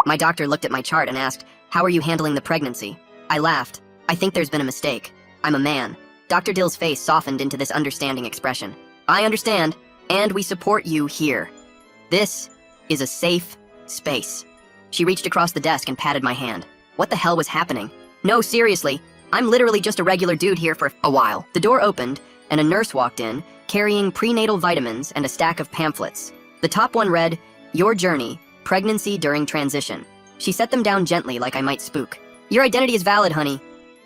My doctor looked at my chart and asked, "How are you handling the pregnancy?" I laughed. "I think there's been a mistake. I'm a man." Dr. Dill's face softened into this understanding expression. "I understand, and we support you here. This is a safe space." She reached across the desk and patted my hand. What the hell was happening? No, seriously, I'm literally just a regular dude here for a while. The door opened, and a nurse walked in, carrying prenatal vitamins and a stack of pamphlets. The top one read, "Your Journey, Pregnancy During Transition." She set them down gently like I might spook. "Your identity is valid, honey.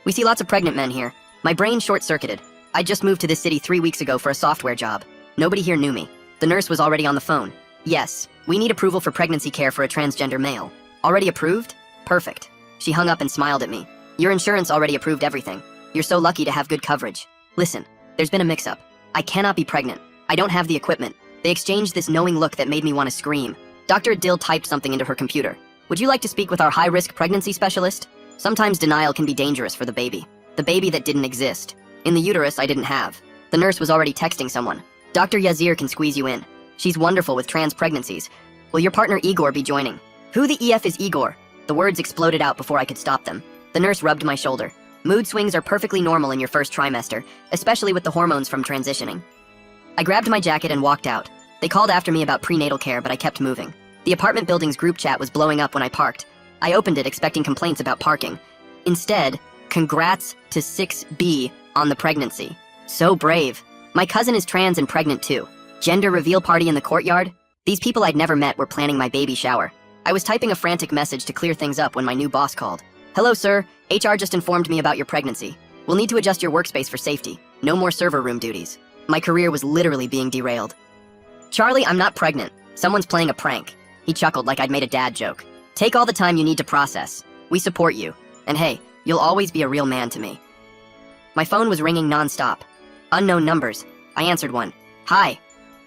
We see lots of pregnant men here." My brain short-circuited. I just moved to this city 3 weeks ago for a software job. Nobody here knew me. The nurse was already on the phone. "Yes, we need approval for pregnancy care for a transgender male." "Already approved? Perfect." She hung up and smiled at me. "Your insurance already approved everything. You're so lucky to have good coverage. Listen, there's been a mix-up. I cannot be pregnant. I don't have the equipment." They exchanged this knowing look that made me want to scream. Dr. Dill typed something into her computer. "Would you like to speak with our high-risk pregnancy specialist? Sometimes denial can be dangerous for the baby. The baby that didn't exist. In the uterus I didn't have." The nurse was already texting someone. "Dr. Yazir can squeeze you in. She's wonderful with trans pregnancies. Will your partner Igor be joining?" "Who the EF is Igor?" The words exploded out before I could stop them. The nurse rubbed my shoulder. "Mood swings are perfectly normal in your first trimester, especially with the hormones from transitioning." I grabbed my jacket and walked out. They called after me about prenatal care, but I kept moving. The apartment building's group chat was blowing up when I parked. I opened it expecting complaints about parking. Instead, "Congrats to 6B on the pregnancy. So brave. My cousin is trans and pregnant too. Gender reveal party in the courtyard?" These people I'd never met were planning my baby shower. I was typing a frantic message to clear things up when my new boss called. "Hello, sir. HR just informed me about your pregnancy. We'll need to adjust your workspace for safety. No more server room duties." My career was literally being derailed. "Charlie, I'm not pregnant. Someone's playing a prank." He chuckled like I'd made a dad joke. "Take all the time you need to process. We support you. And hey, you'll always be a real man to me." My phone was ringing nonstop. Unknown numbers. I answered one. "Hi.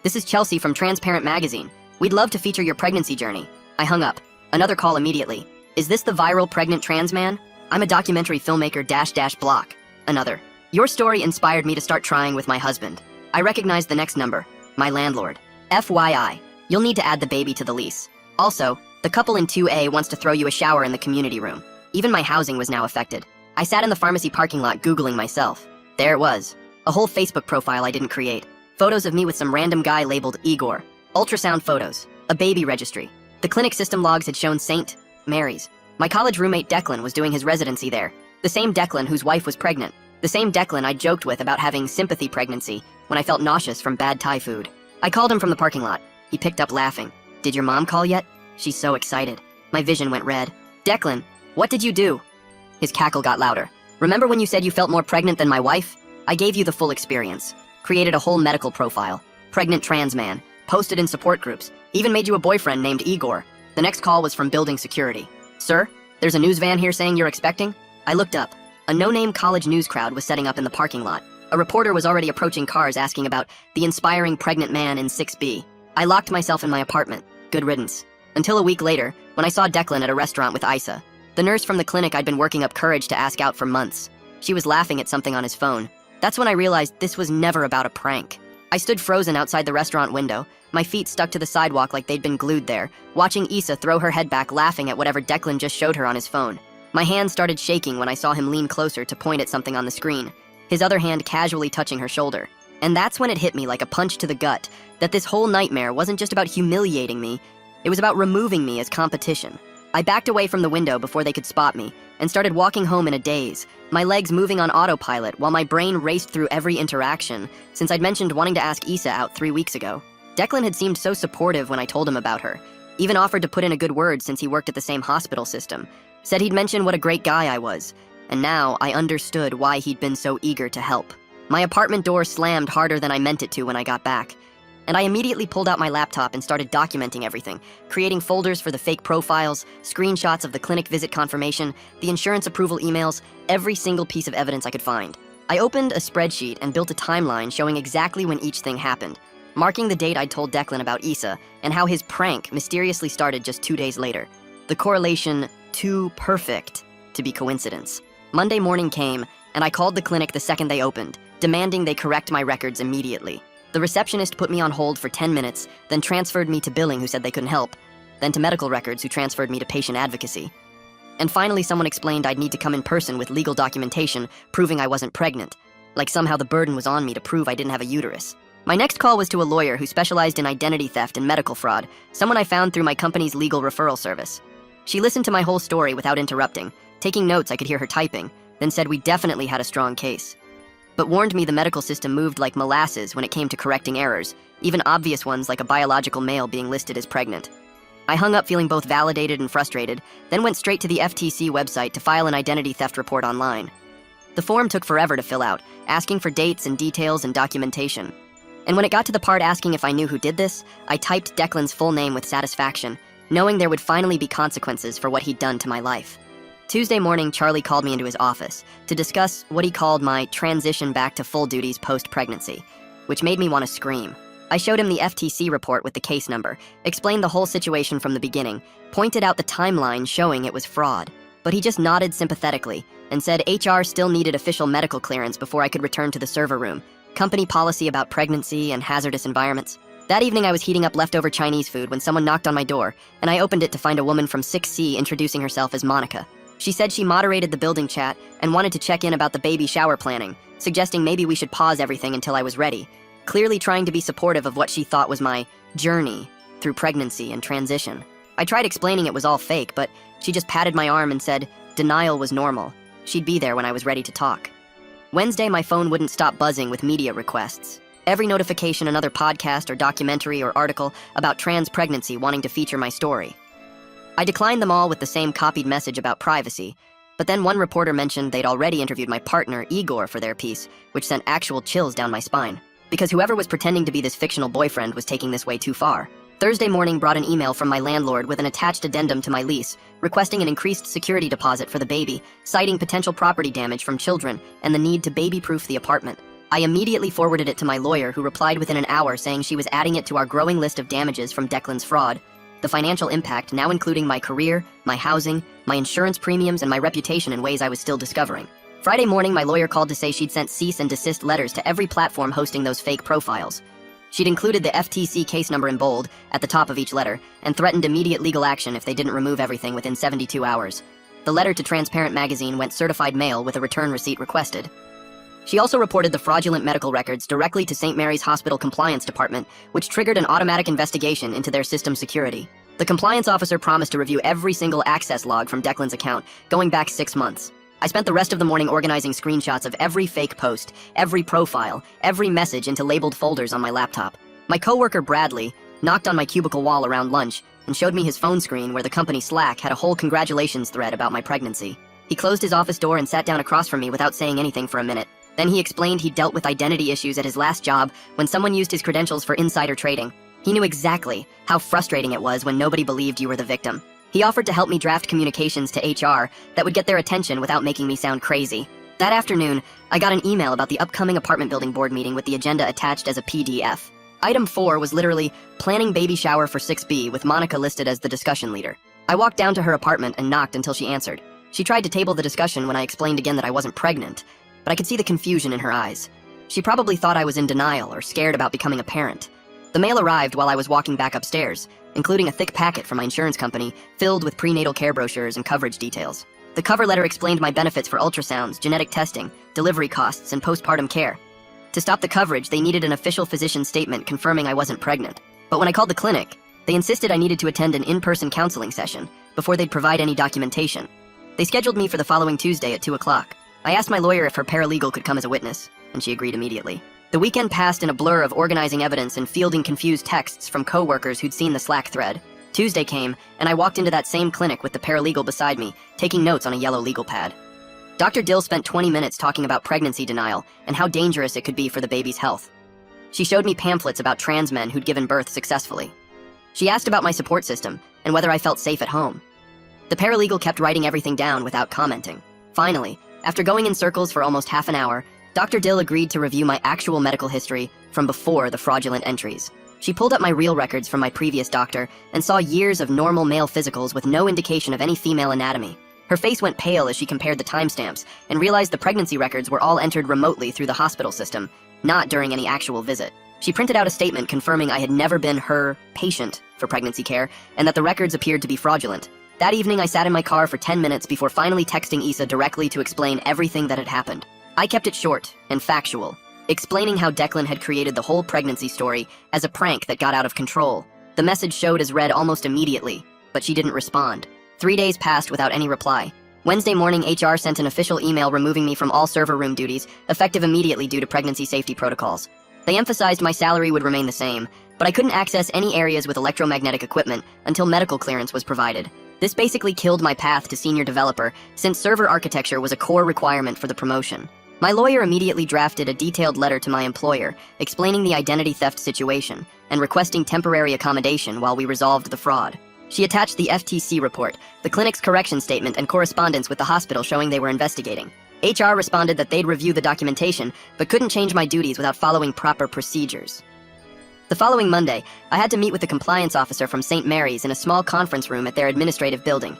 This is Chelsea from Transparent Magazine. We'd love to feature your pregnancy journey." I hung up. Another call immediately. "Is this the viral pregnant trans man? I'm a documentary filmmaker -- block." Another. "Your story inspired me to start trying with my husband." I recognized the next number. My landlord. "FYI, you'll need to add the baby to the lease. Also, the couple in 2A wants to throw you a shower in the community room." Even my housing was now affected. I sat in the pharmacy parking lot Googling myself. There it was. A whole Facebook profile I didn't create. Photos of me with some random guy labeled Igor. Ultrasound photos. A baby registry. The clinic system logs had shown St. Mary's. My college roommate Declan was doing his residency there. The same Declan whose wife was pregnant. The same Declan I joked with about having sympathy pregnancy when I felt nauseous from bad Thai food. I called him from the parking lot. He picked up laughing. "Did your mom call yet?" She's so excited. My vision went red. "Declan, what did you do?" His cackle got louder. "Remember when you said you felt more pregnant than my wife? I gave you the full experience. Created a whole medical profile. Pregnant trans man. Posted in support groups. Even made you a boyfriend named Igor." The next call was from building security. "Sir, there's a news van here saying you're expecting?" I looked up. A no-name college news crowd was setting up in the parking lot. A reporter was already approaching cars asking about the inspiring pregnant man in 6B. I locked myself in my apartment. Good riddance. Until a week later, when I saw Declan at a restaurant with Isa, the nurse from the clinic I'd been working up courage to ask out for months. She was laughing at something on his phone. That's when I realized this was never about a prank. I stood frozen outside the restaurant window, my feet stuck to the sidewalk like they'd been glued there, watching Isa throw her head back laughing at whatever Declan just showed her on his phone. My hand started shaking when I saw him lean closer to point at something on the screen, his other hand casually touching her shoulder. And that's when it hit me like a punch to the gut, that this whole nightmare wasn't just about humiliating me, it was about removing me as competition. I backed away from the window before they could spot me, and started walking home in a daze, my legs moving on autopilot while my brain raced through every interaction, since I'd mentioned wanting to ask Isa out 3 weeks ago. Declan had seemed so supportive when I told him about her, even offered to put in a good word since he worked at the same hospital system, said he'd mention what a great guy I was, and now I understood why he'd been so eager to help. My apartment door slammed harder than I meant it to when I got back, and I immediately pulled out my laptop and started documenting everything, creating folders for the fake profiles, screenshots of the clinic visit confirmation, the insurance approval emails, every single piece of evidence I could find. I opened a spreadsheet and built a timeline showing exactly when each thing happened, marking the date I'd told Declan about Isa and how his prank mysteriously started just 2 days later. The correlation too perfect to be coincidence. Monday morning came, and I called the clinic the second they opened, demanding they correct my records immediately. The receptionist put me on hold for 10 minutes, then transferred me to billing who said they couldn't help. then to medical records who transferred me to patient advocacy. And finally, someone explained I'd need to come in person with legal documentation proving I wasn't pregnant, like somehow the burden was on me to prove I didn't have a uterus. My next call was to a lawyer who specialized in identity theft and medical fraud, someone I found through my company's legal referral service. She listened to my whole story without interrupting, taking notes I could hear her typing, then said we definitely had a strong case, but warned me the medical system moved like molasses when it came to correcting errors, even obvious ones like a biological male being listed as pregnant. I hung up feeling both validated and frustrated, then went straight to the FTC website to file an identity theft report online. The form took forever to fill out, asking for dates and details and documentation. And when it got to the part asking if I knew who did this, I typed Declan's full name with satisfaction, knowing there would finally be consequences for what he'd done to my life. Tuesday morning, Charlie called me into his office to discuss what he called my transition back to full duties post-pregnancy, which made me want to scream. I showed him the FTC report with the case number, explained the whole situation from the beginning, pointed out the timeline showing it was fraud, but he just nodded sympathetically and said HR still needed official medical clearance before I could return to the server room, company policy about pregnancy and hazardous environments. That evening, I was heating up leftover Chinese food when someone knocked on my door, and I opened it to find a woman from 6C introducing herself as Monica. She said she moderated the building chat and wanted to check in about the baby shower planning, suggesting maybe we should pause everything until I was ready, clearly trying to be supportive of what she thought was my journey through pregnancy and transition. I tried explaining it was all fake, but she just patted my arm and said denial was normal. She'd be there when I was ready to talk. Wednesday, my phone wouldn't stop buzzing with media requests. Every notification, another podcast or documentary or article about trans pregnancy wanting to feature my story. I declined them all with the same copied message about privacy, but then one reporter mentioned they'd already interviewed my partner, Igor, for their piece, which sent actual chills down my spine, because whoever was pretending to be this fictional boyfriend was taking this way too far. Thursday morning brought an email from my landlord with an attached addendum to my lease, requesting an increased security deposit for the baby, citing potential property damage from children and the need to baby-proof the apartment. I immediately forwarded it to my lawyer, who replied within an hour saying she was adding it to our growing list of damages from Declan's fraud. The financial impact now including my career, my housing, my insurance premiums, and my reputation in ways I was still discovering. Friday morning, my lawyer called to say she'd sent cease and desist letters to every platform hosting those fake profiles. She'd included the FTC case number in bold at the top of each letter and threatened immediate legal action if they didn't remove everything within 72 hours. The letter to Transparent Magazine went certified mail with a return receipt requested. She also reported the fraudulent medical records directly to St. Mary's Hospital Compliance Department, which triggered an automatic investigation into their system security. The compliance officer promised to review every single access log from Declan's account, going back 6 months. I spent the rest of the morning organizing screenshots of every fake post, every profile, every message into labeled folders on my laptop. My coworker, Bradley, knocked on my cubicle wall around lunch and showed me his phone screen where the company Slack had a whole congratulations thread about my pregnancy. He closed his office door and sat down across from me without saying anything for a minute. Then he explained he'd dealt with identity issues at his last job when someone used his credentials for insider trading. He knew exactly how frustrating it was when nobody believed you were the victim. He offered to help me draft communications to HR that would get their attention without making me sound crazy. That afternoon, I got an email about the upcoming apartment building board meeting with the agenda attached as a PDF. Item 4 was literally planning baby shower for 6B with Monica listed as the discussion leader. I walked down to her apartment and knocked until she answered. She tried to table the discussion when I explained again that I wasn't pregnant, but I could see the confusion in her eyes. She probably thought I was in denial or scared about becoming a parent. The mail arrived while I was walking back upstairs, including a thick packet from my insurance company filled with prenatal care brochures and coverage details. The cover letter explained my benefits for ultrasounds, genetic testing, delivery costs, and postpartum care. To stop the coverage, they needed an official physician statement confirming I wasn't pregnant. But when I called the clinic, they insisted I needed to attend an in-person counseling session before they'd provide any documentation. They scheduled me for the following Tuesday at 2 o'clock. I asked my lawyer if her paralegal could come as a witness, and she agreed immediately. The weekend passed in a blur of organizing evidence and fielding confused texts from coworkers who'd seen the Slack thread. Tuesday came, and I walked into that same clinic with the paralegal beside me, taking notes on a yellow legal pad. Dr. Dill spent 20 minutes talking about pregnancy denial and how dangerous it could be for the baby's health. She showed me pamphlets about trans men who'd given birth successfully. She asked about my support system and whether I felt safe at home. The paralegal kept writing everything down without commenting. Finally, after going in circles for almost half an hour, Dr. Dill agreed to review my actual medical history from before the fraudulent entries. She pulled up my real records from my previous doctor and saw years of normal male physicals with no indication of any female anatomy. Her face went pale as she compared the timestamps and realized the pregnancy records were all entered remotely through the hospital system, not during any actual visit. She printed out a statement confirming I had never been her patient for pregnancy care and that the records appeared to be fraudulent. That evening, I sat in my car for 10 minutes before finally texting Issa directly to explain everything that had happened. I kept it short and factual, explaining how Declan had created the whole pregnancy story as a prank that got out of control. The message showed as read almost immediately, but she didn't respond. 3 days passed without any reply. Wednesday morning, HR sent an official email removing me from all server room duties, effective immediately due to pregnancy safety protocols. They emphasized my salary would remain the same, but I couldn't access any areas with electromagnetic equipment until medical clearance was provided. This basically killed my path to senior developer, since server architecture was a core requirement for the promotion. My lawyer immediately drafted a detailed letter to my employer, explaining the identity theft situation and requesting temporary accommodation while we resolved the fraud. She attached the FTC report, the clinic's correction statement, and correspondence with the hospital showing they were investigating. HR responded that they'd review the documentation, but couldn't change my duties without following proper procedures. The following Monday, I had to meet with the compliance officer from St. Mary's in a small conference room at their administrative building.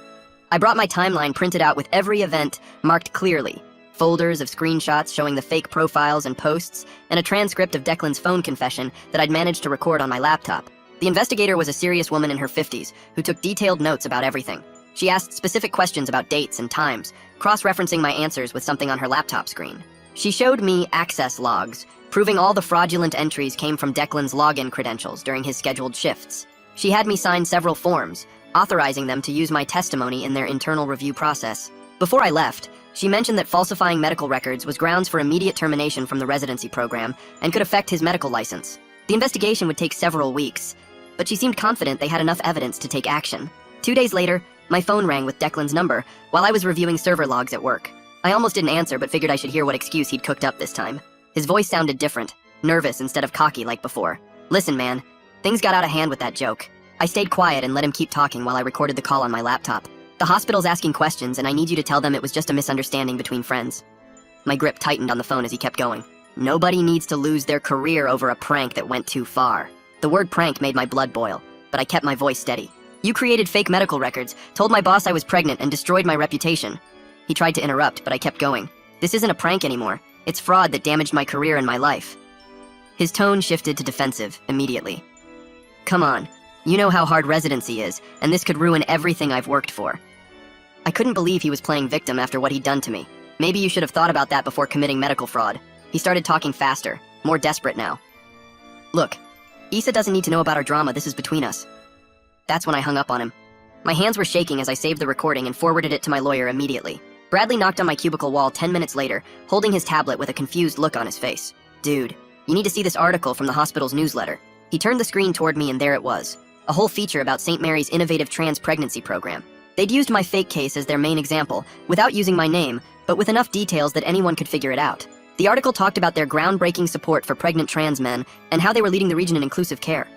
I brought my timeline printed out with every event marked clearly, folders of screenshots showing the fake profiles and posts, and a transcript of Declan's phone confession that I'd managed to record on my laptop. The investigator was a serious woman in her 50s who took detailed notes about everything. She asked specific questions about dates and times, cross-referencing my answers with something on her laptop screen. She showed me access logs, proving all the fraudulent entries came from Declan's login credentials during his scheduled shifts. She had me sign several forms, authorizing them to use my testimony in their internal review process. Before I left, she mentioned that falsifying medical records was grounds for immediate termination from the residency program and could affect his medical license. The investigation would take several weeks, but she seemed confident they had enough evidence to take action. 2 days later, my phone rang with Declan's number while I was reviewing server logs at work. I almost didn't answer, but figured I should hear what excuse he'd cooked up this time. His voice sounded different, nervous instead of cocky like before. "Listen, man, things got out of hand with that joke." I stayed quiet and let him keep talking while I recorded the call on my laptop. "The hospital's asking questions, and I need you to tell them it was just a misunderstanding between friends." My grip tightened on the phone as he kept going. "Nobody needs to lose their career over a prank that went too far." The word prank made my blood boil, but I kept my voice steady. "You created fake medical records, told my boss I was pregnant, and destroyed my reputation." He tried to interrupt, but I kept going. "This isn't a prank anymore. It's fraud that damaged my career and my life." His tone shifted to defensive immediately. "Come on, you know how hard residency is, and this could ruin everything I've worked for." I couldn't believe he was playing victim after what he'd done to me. "Maybe you should have thought about that before committing medical fraud." He started talking faster, more desperate now. "Look, Issa doesn't need to know about our drama. This is between us." That's when I hung up on him. My hands were shaking as I saved the recording and forwarded it to my lawyer immediately. Bradley knocked on my cubicle wall 10 minutes later, holding his tablet with a confused look on his face. "Dude, you need to see this article from the hospital's newsletter." He turned the screen toward me and there it was. A whole feature about St. Mary's innovative trans pregnancy program. They'd used my fake case as their main example, without using my name, but with enough details that anyone could figure it out. The article talked about their groundbreaking support for pregnant trans men and how they were leading the region in inclusive care.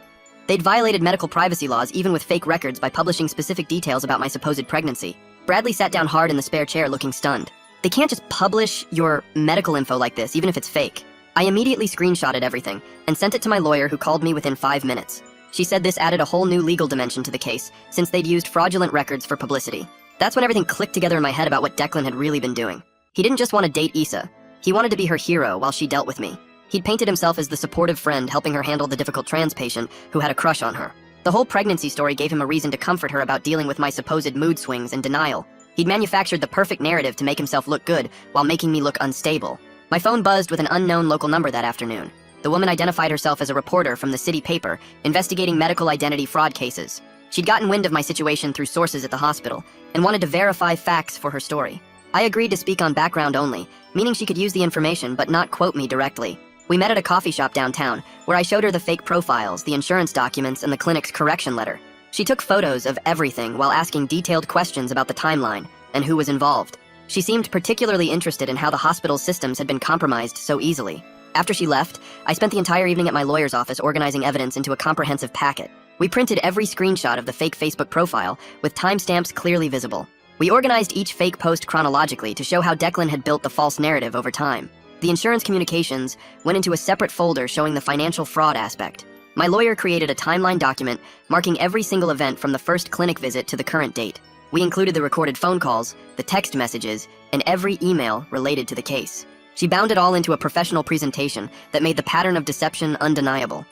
They'd violated medical privacy laws even with fake records by publishing specific details about my supposed pregnancy. Bradley sat down hard in the spare chair looking stunned. "They can't just publish your medical info like this, even if it's fake." I immediately screenshotted everything and sent it to my lawyer, who called me within 5 minutes. She said this added a whole new legal dimension to the case, since they'd used fraudulent records for publicity. That's when everything clicked together in my head about what Declan had really been doing. He didn't just want to date Issa. He wanted to be her hero while she dealt with me. He'd painted himself as the supportive friend helping her handle the difficult trans patient who had a crush on her. The whole pregnancy story gave him a reason to comfort her about dealing with my supposed mood swings and denial. He'd manufactured the perfect narrative to make himself look good while making me look unstable. My phone buzzed with an unknown local number that afternoon. The woman identified herself as a reporter from the city paper, investigating medical identity fraud cases. She'd gotten wind of my situation through sources at the hospital and wanted to verify facts for her story. I agreed to speak on background only, meaning she could use the information but not quote me directly. We met at a coffee shop downtown, where I showed her the fake profiles, the insurance documents, and the clinic's correction letter. She took photos of everything while asking detailed questions about the timeline and who was involved. She seemed particularly interested in how the hospital's systems had been compromised so easily. After she left, I spent the entire evening at my lawyer's office organizing evidence into a comprehensive packet. We printed every screenshot of the fake Facebook profile, with timestamps clearly visible. We organized each fake post chronologically to show how Declan had built the false narrative over time. The insurance communications went into a separate folder showing the financial fraud aspect. My lawyer created a timeline document marking every single event from the first clinic visit to the current date. We included the recorded phone calls, the text messages, and every email related to the case. She bound it all into a professional presentation that made the pattern of deception undeniable.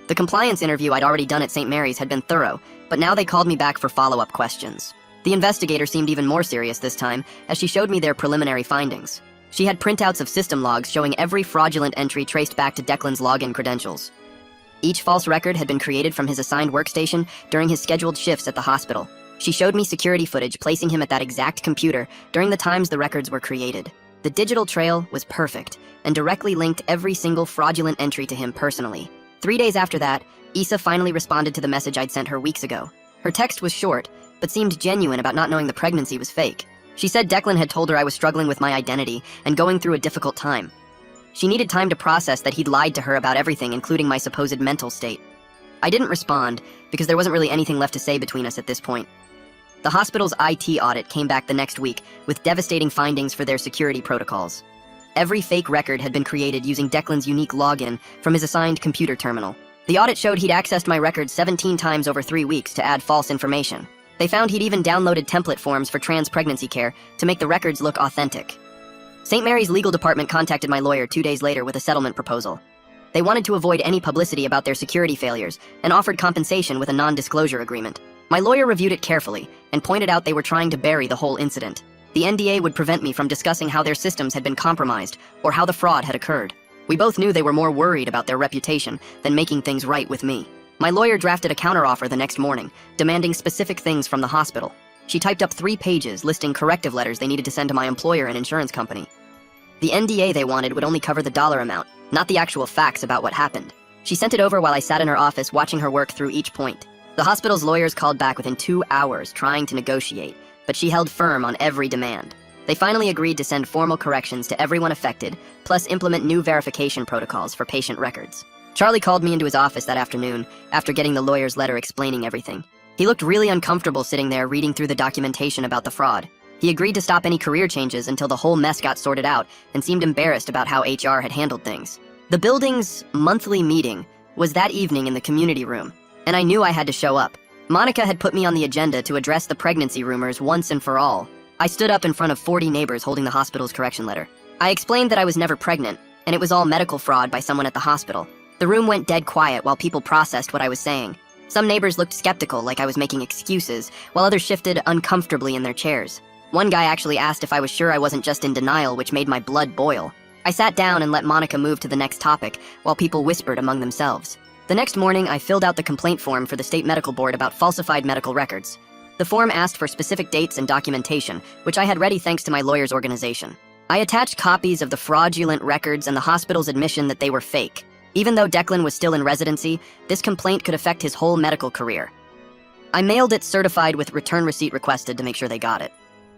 The compliance interview I'd already done at St. Mary's had been thorough, but now they called me back for follow-up questions. The investigator seemed even more serious this time, as she showed me their preliminary findings. She had printouts of system logs showing every fraudulent entry traced back to Declan's login credentials. Each false record had been created from his assigned workstation during his scheduled shifts at the hospital. She showed me security footage placing him at that exact computer during the times the records were created. The digital trail was perfect and directly linked every single fraudulent entry to him personally. 3 days after that, Issa finally responded to the message I'd sent her weeks ago. Her text was short, but seemed genuine about not knowing the pregnancy was fake. She said Declan had told her I was struggling with my identity and going through a difficult time. She needed time to process that he'd lied to her about everything, including my supposed mental state. I didn't respond, because there wasn't really anything left to say between us at this point. The hospital's IT audit came back the next week with devastating findings for their security protocols. Every fake record had been created using Declan's unique login from his assigned computer terminal. The audit showed he'd accessed my records 17 times over 3 weeks to add false information. They found he'd even downloaded template forms for trans pregnancy care to make the records look authentic. St. Mary's legal department contacted my lawyer 2 days later with a settlement proposal. They wanted to avoid any publicity about their security failures and offered compensation with a non-disclosure agreement. My lawyer reviewed it carefully and pointed out they were trying to bury the whole incident. The NDA would prevent me from discussing how their systems had been compromised or how the fraud had occurred. We both knew they were more worried about their reputation than making things right with me. My lawyer drafted a counteroffer the next morning, demanding specific things from the hospital. She typed up 3 pages listing corrective letters they needed to send to my employer and insurance company. The NDA they wanted would only cover the dollar amount, not the actual facts about what happened. She sent it over while I sat in her office watching her work through each point. The hospital's lawyers called back within 2 hours trying to negotiate, but she held firm on every demand. They finally agreed to send formal corrections to everyone affected, plus implement new verification protocols for patient records. Charlie called me into his office that afternoon after getting the lawyer's letter explaining everything. He looked really uncomfortable sitting there reading through the documentation about the fraud. He agreed to stop any career changes until the whole mess got sorted out and seemed embarrassed about how HR had handled things. The building's monthly meeting was that evening in the community room, and I knew I had to show up. Monica had put me on the agenda to address the pregnancy rumors once and for all. I stood up in front of 40 neighbors holding the hospital's correction letter. I explained that I was never pregnant, and it was all medical fraud by someone at the hospital. The room went dead quiet while people processed what I was saying. Some neighbors looked skeptical, like I was making excuses, while others shifted uncomfortably in their chairs. One guy actually asked if I was sure I wasn't just in denial, which made my blood boil. I sat down and let Monica move to the next topic, while people whispered among themselves. The next morning, I filled out the complaint form for the state medical board about falsified medical records. The form asked for specific dates and documentation, which I had ready thanks to my lawyer's organization. I attached copies of the fraudulent records and the hospital's admission that they were fake. Even though Declan was still in residency, this complaint could affect his whole medical career. I mailed it certified with return receipt requested to make sure they got it.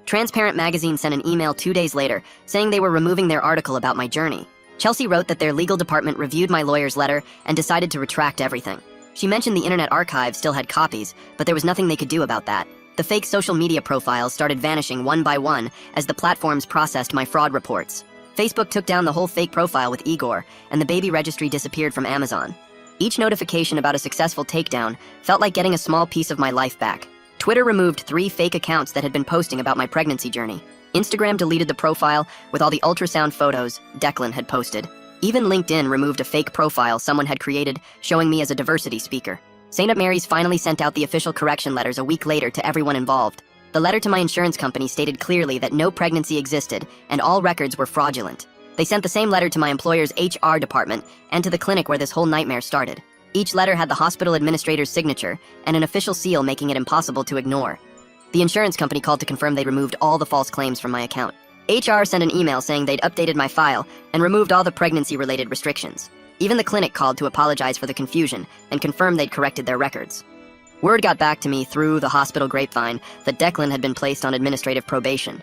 Transparent Magazine sent an email 2 days later saying they were removing their article about my journey. Chelsea wrote that their legal department reviewed my lawyer's letter and decided to retract everything. She mentioned the Internet Archive still had copies, but there was nothing they could do about that. The fake social media profiles started vanishing one by one as the platforms processed my fraud reports. Facebook took down the whole fake profile with Igor, and the baby registry disappeared from Amazon. Each notification about a successful takedown felt like getting a small piece of my life back. Twitter removed 3 fake accounts that had been posting about my pregnancy journey. Instagram deleted the profile with all the ultrasound photos Declan had posted. Even LinkedIn removed a fake profile someone had created showing me as a diversity speaker. St. Mary's finally sent out the official correction letters a week later to everyone involved. The letter to my insurance company stated clearly that no pregnancy existed and all records were fraudulent. They sent the same letter to my employer's HR department and to the clinic where this whole nightmare started. Each letter had the hospital administrator's signature and an official seal making it impossible to ignore. The insurance company called to confirm they'd removed all the false claims from my account. HR sent an email saying they'd updated my file and removed all the pregnancy-related restrictions. Even the clinic called to apologize for the confusion and confirm they'd corrected their records. Word got back to me through the hospital grapevine that Declan had been placed on administrative probation.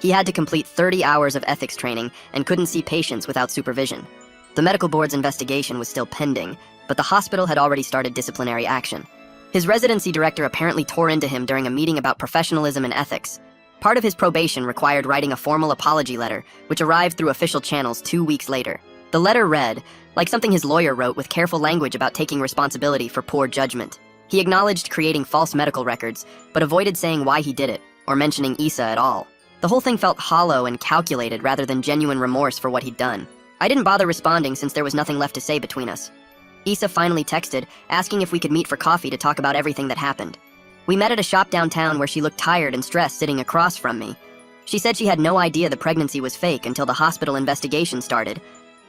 He had to complete 30 hours of ethics training and couldn't see patients without supervision. The medical board's investigation was still pending, but the hospital had already started disciplinary action. His residency director apparently tore into him during a meeting about professionalism and ethics. Part of his probation required writing a formal apology letter, which arrived through official channels 2 weeks later. The letter read, like something his lawyer wrote with careful language about taking responsibility for poor judgment. He acknowledged creating false medical records, but avoided saying why he did it, or mentioning Issa at all. The whole thing felt hollow and calculated rather than genuine remorse for what he'd done. I didn't bother responding since there was nothing left to say between us. Issa finally texted, asking if we could meet for coffee to talk about everything that happened. We met at a shop downtown where she looked tired and stressed sitting across from me. She said she had no idea the pregnancy was fake until the hospital investigation started.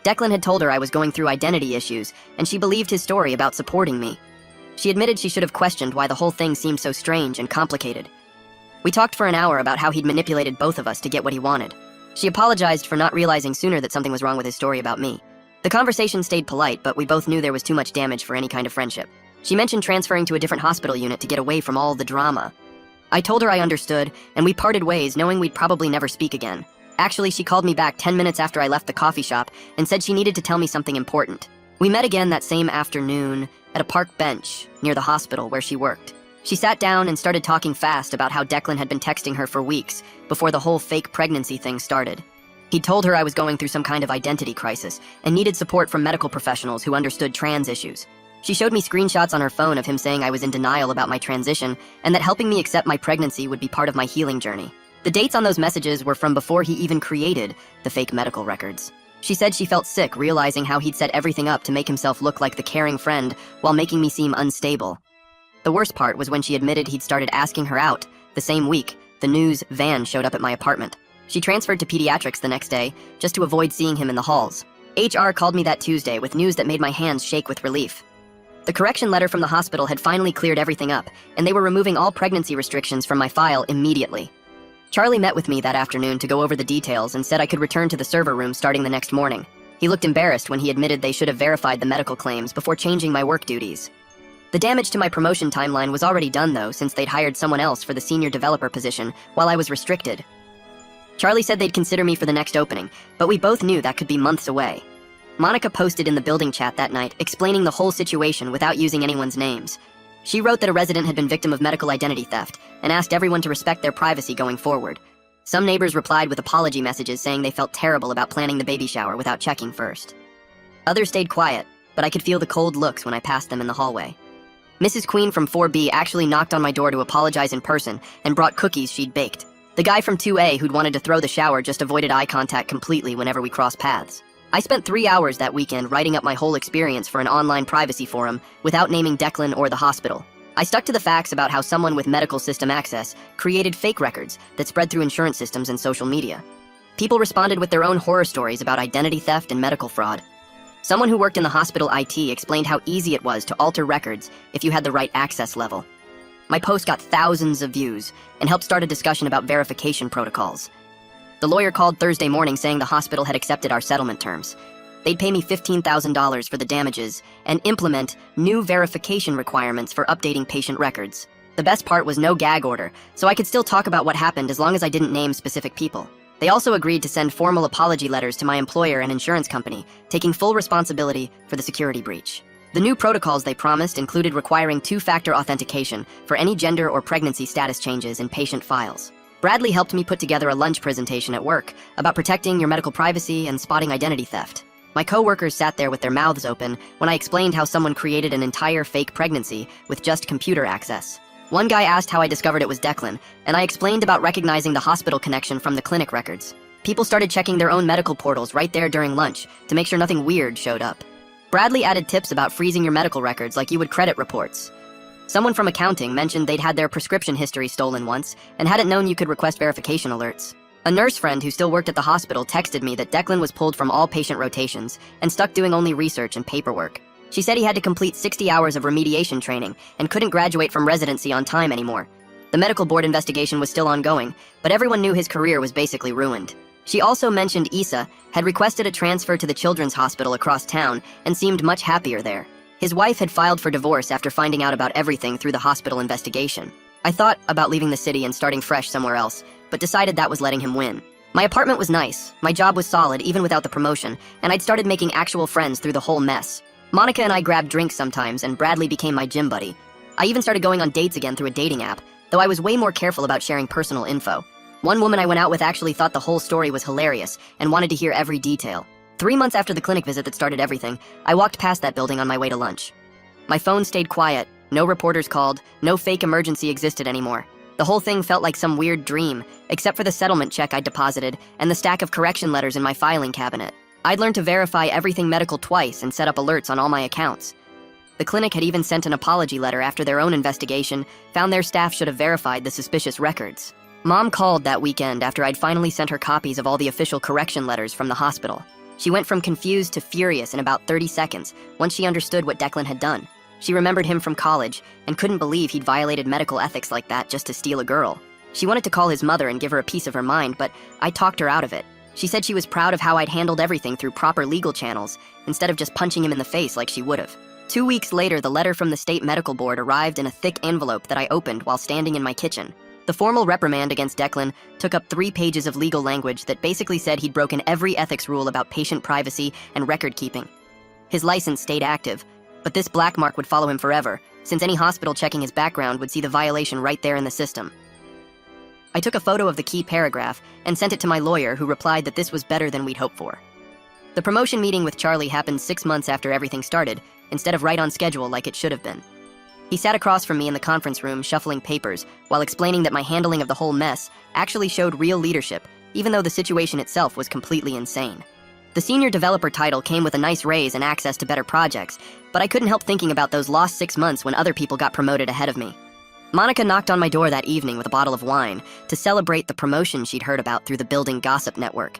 Declan had told her I was going through identity issues, and she believed his story about supporting me. She admitted she should have questioned why the whole thing seemed so strange and complicated. We talked for an hour about how he'd manipulated both of us to get what he wanted. She apologized for not realizing sooner that something was wrong with his story about me. The conversation stayed polite, but we both knew there was too much damage for any kind of friendship. She mentioned transferring to a different hospital unit to get away from all the drama. I told her I understood, and we parted ways knowing we'd probably never speak again. Actually, she called me back 10 minutes after I left the coffee shop and said she needed to tell me something important. We met again that same afternoon at a park bench near the hospital where she worked. She sat down and started talking fast about how Declan had been texting her for weeks before the whole fake pregnancy thing started. He told her I was going through some kind of identity crisis and needed support from medical professionals who understood trans issues. She showed me screenshots on her phone of him saying I was in denial about my transition and that helping me accept my pregnancy would be part of my healing journey. The dates on those messages were from before he even created the fake medical records. She said she felt sick realizing how he'd set everything up to make himself look like the caring friend while making me seem unstable. The worst part was when she admitted he'd started asking her out. The same week, the news van showed up at my apartment. She transferred to pediatrics the next day just to avoid seeing him in the halls. HR called me that Tuesday with news that made my hands shake with relief. The correction letter from the hospital had finally cleared everything up, and they were removing all pregnancy restrictions from my file immediately. Charlie met with me that afternoon to go over the details and said I could return to the server room starting the next morning. He looked embarrassed when he admitted they should have verified the medical claims before changing my work duties. The damage to my promotion timeline was already done though, since they'd hired someone else for the senior developer position while I was restricted. Charlie said they'd consider me for the next opening, but we both knew that could be months away. Monica posted in the building chat that night, explaining the whole situation without using anyone's names. She wrote that a resident had been victim of medical identity theft and asked everyone to respect their privacy going forward. Some neighbors replied with apology messages saying they felt terrible about planning the baby shower without checking first. Others stayed quiet, but I could feel the cold looks when I passed them in the hallway. Mrs. Queen from 4B actually knocked on my door to apologize in person and brought cookies she'd baked. The guy from 2A who'd wanted to throw the shower just avoided eye contact completely whenever we crossed paths. I spent 3 hours that weekend writing up my whole experience for an online privacy forum without naming Declan or the hospital. I stuck to the facts about how someone with medical system access created fake records that spread through insurance systems and social media. People responded with their own horror stories about identity theft and medical fraud. Someone who worked in the hospital IT explained how easy it was to alter records if you had the right access level. My post got thousands of views and helped start a discussion about verification protocols. The lawyer called Thursday morning saying the hospital had accepted our settlement terms. They'd pay me $15,000 for the damages and implement new verification requirements for updating patient records. The best part was no gag order, so I could still talk about what happened as long as I didn't name specific people. They also agreed to send formal apology letters to my employer and insurance company, taking full responsibility for the security breach. The new protocols they promised included requiring two-factor authentication for any gender or pregnancy status changes in patient files. Bradley helped me put together a lunch presentation at work about protecting your medical privacy and spotting identity theft. My coworkers sat there with their mouths open when I explained how someone created an entire fake pregnancy with just computer access. One guy asked how I discovered it was Declan, and I explained about recognizing the hospital connection from the clinic records. People started checking their own medical portals right there during lunch to make sure nothing weird showed up. Bradley added tips about freezing your medical records like you would credit reports. Someone from accounting mentioned they'd had their prescription history stolen once and hadn't known you could request verification alerts. A nurse friend who still worked at the hospital texted me that Declan was pulled from all patient rotations and stuck doing only research and paperwork. She said he had to complete 60 hours of remediation training and couldn't graduate from residency on time anymore. The medical board investigation was still ongoing, but everyone knew his career was basically ruined. She also mentioned Issa had requested a transfer to the children's hospital across town and seemed much happier there. His wife had filed for divorce after finding out about everything through the hospital investigation. I thought about leaving the city and starting fresh somewhere else, but decided that was letting him win. My apartment was nice, my job was solid even without the promotion, and I'd started making actual friends through the whole mess. Monica and I grabbed drinks sometimes, and Bradley became my gym buddy. I even started going on dates again through a dating app, though I was way more careful about sharing personal info. One woman I went out with actually thought the whole story was hilarious and wanted to hear every detail. 3 months after the clinic visit that started everything, I walked past that building on my way to lunch. My phone stayed quiet, no reporters called, no fake emergency existed anymore. The whole thing felt like some weird dream, except for the settlement check I'd deposited and the stack of correction letters in my filing cabinet. I'd learned to verify everything medical twice and set up alerts on all my accounts. The clinic had even sent an apology letter after their own investigation, found their staff should have verified the suspicious records. Mom called that weekend after I'd finally sent her copies of all the official correction letters from the hospital. She went from confused to furious in about 30 seconds once she understood what Declan had done. She remembered him from college and couldn't believe he'd violated medical ethics like that just to steal a girl. She wanted to call his mother and give her a piece of her mind, but I talked her out of it. She said she was proud of how I'd handled everything through proper legal channels instead of just punching him in the face like she would have. 2 weeks later, the letter from the state medical board arrived in a thick envelope that I opened while standing in my kitchen. The formal reprimand against Declan took up 3 pages of legal language that basically said he'd broken every ethics rule about patient privacy and record keeping. His license stayed active, but this black mark would follow him forever, since any hospital checking his background would see the violation right there in the system. I took a photo of the key paragraph and sent it to my lawyer, who replied that this was better than we'd hoped for. The promotion meeting with Charlie happened 6 months after everything started, instead of right on schedule like it should have been. He sat across from me in the conference room shuffling papers while explaining that my handling of the whole mess actually showed real leadership, even though the situation itself was completely insane. The senior developer title came with a nice raise and access to better projects, but I couldn't help thinking about those lost 6 months when other people got promoted ahead of me. Monica knocked on my door that evening with a bottle of wine to celebrate the promotion she'd heard about through the building gossip network.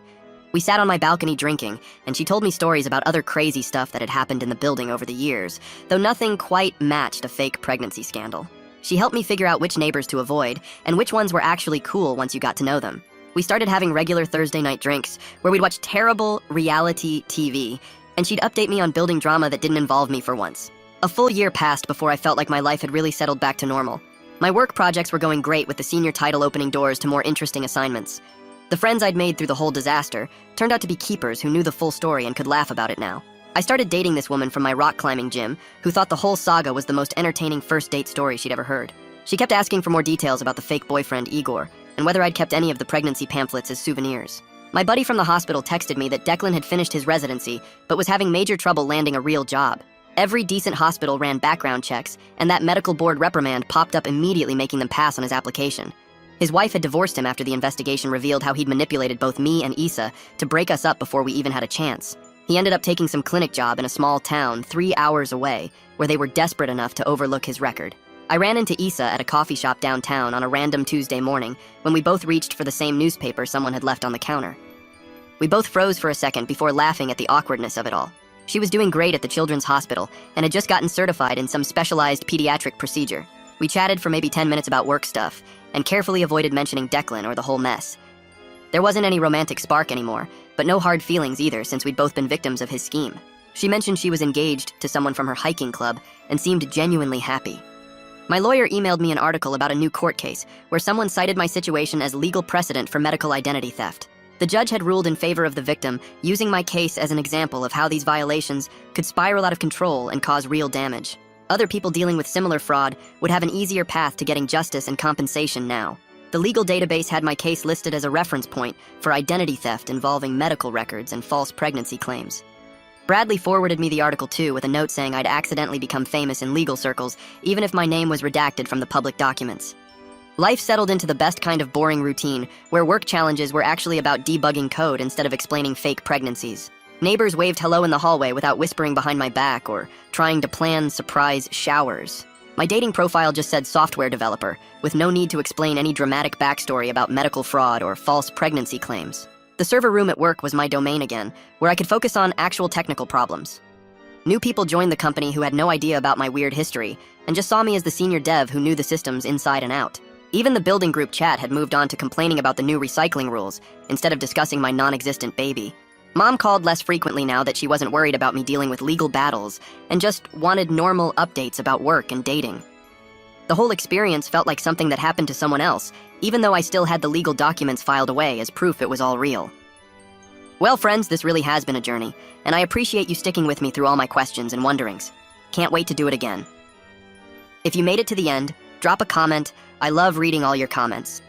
We sat on my balcony drinking, and she told me stories about other crazy stuff that had happened in the building over the years, though nothing quite matched a fake pregnancy scandal. She helped me figure out which neighbors to avoid and which ones were actually cool once you got to know them. We started having regular Thursday night drinks where we'd watch terrible reality TV, and she'd update me on building drama that didn't involve me for once. A full year passed before I felt like my life had really settled back to normal. My work projects were going great, with the senior title opening doors to more interesting assignments. The friends I'd made through the whole disaster turned out to be keepers who knew the full story and could laugh about it now. I started dating this woman from my rock climbing gym who thought the whole saga was the most entertaining first date story she'd ever heard. She kept asking for more details about the fake boyfriend, Igor, and whether I'd kept any of the pregnancy pamphlets as souvenirs. My buddy from the hospital texted me that Declan had finished his residency, but was having major trouble landing a real job. Every decent hospital ran background checks, and that medical board reprimand popped up immediately, making them pass on his application. His wife had divorced him after the investigation revealed how he'd manipulated both me and Issa to break us up before we even had a chance. He ended up taking some clinic job in a small town 3 hours away, where they were desperate enough to overlook his record. I ran into Issa at a coffee shop downtown on a random Tuesday morning when we both reached for the same newspaper someone had left on the counter. We both froze for a second before laughing at the awkwardness of it all. She was doing great at the children's hospital and had just gotten certified in some specialized pediatric procedure. We chatted for maybe 10 minutes about work stuff and carefully avoided mentioning Declan or the whole mess. There wasn't any romantic spark anymore, but no hard feelings either, since we'd both been victims of his scheme. She mentioned she was engaged to someone from her hiking club and seemed genuinely happy. My lawyer emailed me an article about a new court case where someone cited my situation as legal precedent for medical identity theft. The judge had ruled in favor of the victim, using my case as an example of how these violations could spiral out of control and cause real damage. Other people dealing with similar fraud would have an easier path to getting justice and compensation now. The legal database had my case listed as a reference point for identity theft involving medical records and false pregnancy claims. Bradley forwarded me the article too, with a note saying I'd accidentally become famous in legal circles, even if my name was redacted from the public documents. Life settled into the best kind of boring routine, where work challenges were actually about debugging code instead of explaining fake pregnancies. Neighbors waved hello in the hallway without whispering behind my back or trying to plan surprise showers. My dating profile just said software developer, with no need to explain any dramatic backstory about medical fraud or false pregnancy claims. The server room at work was my domain again, where I could focus on actual technical problems. New people joined the company who had no idea about my weird history and just saw me as the senior dev who knew the systems inside and out. Even the building group chat had moved on to complaining about the new recycling rules instead of discussing my non-existent baby. Mom called less frequently now that she wasn't worried about me dealing with legal battles and just wanted normal updates about work and dating. The whole experience felt like something that happened to someone else, even though I still had the legal documents filed away as proof it was all real. Well, friends, this really has been a journey, and I appreciate you sticking with me through all my questions and wonderings. Can't wait to do it again. If you made it to the end, drop a comment. I love reading all your comments.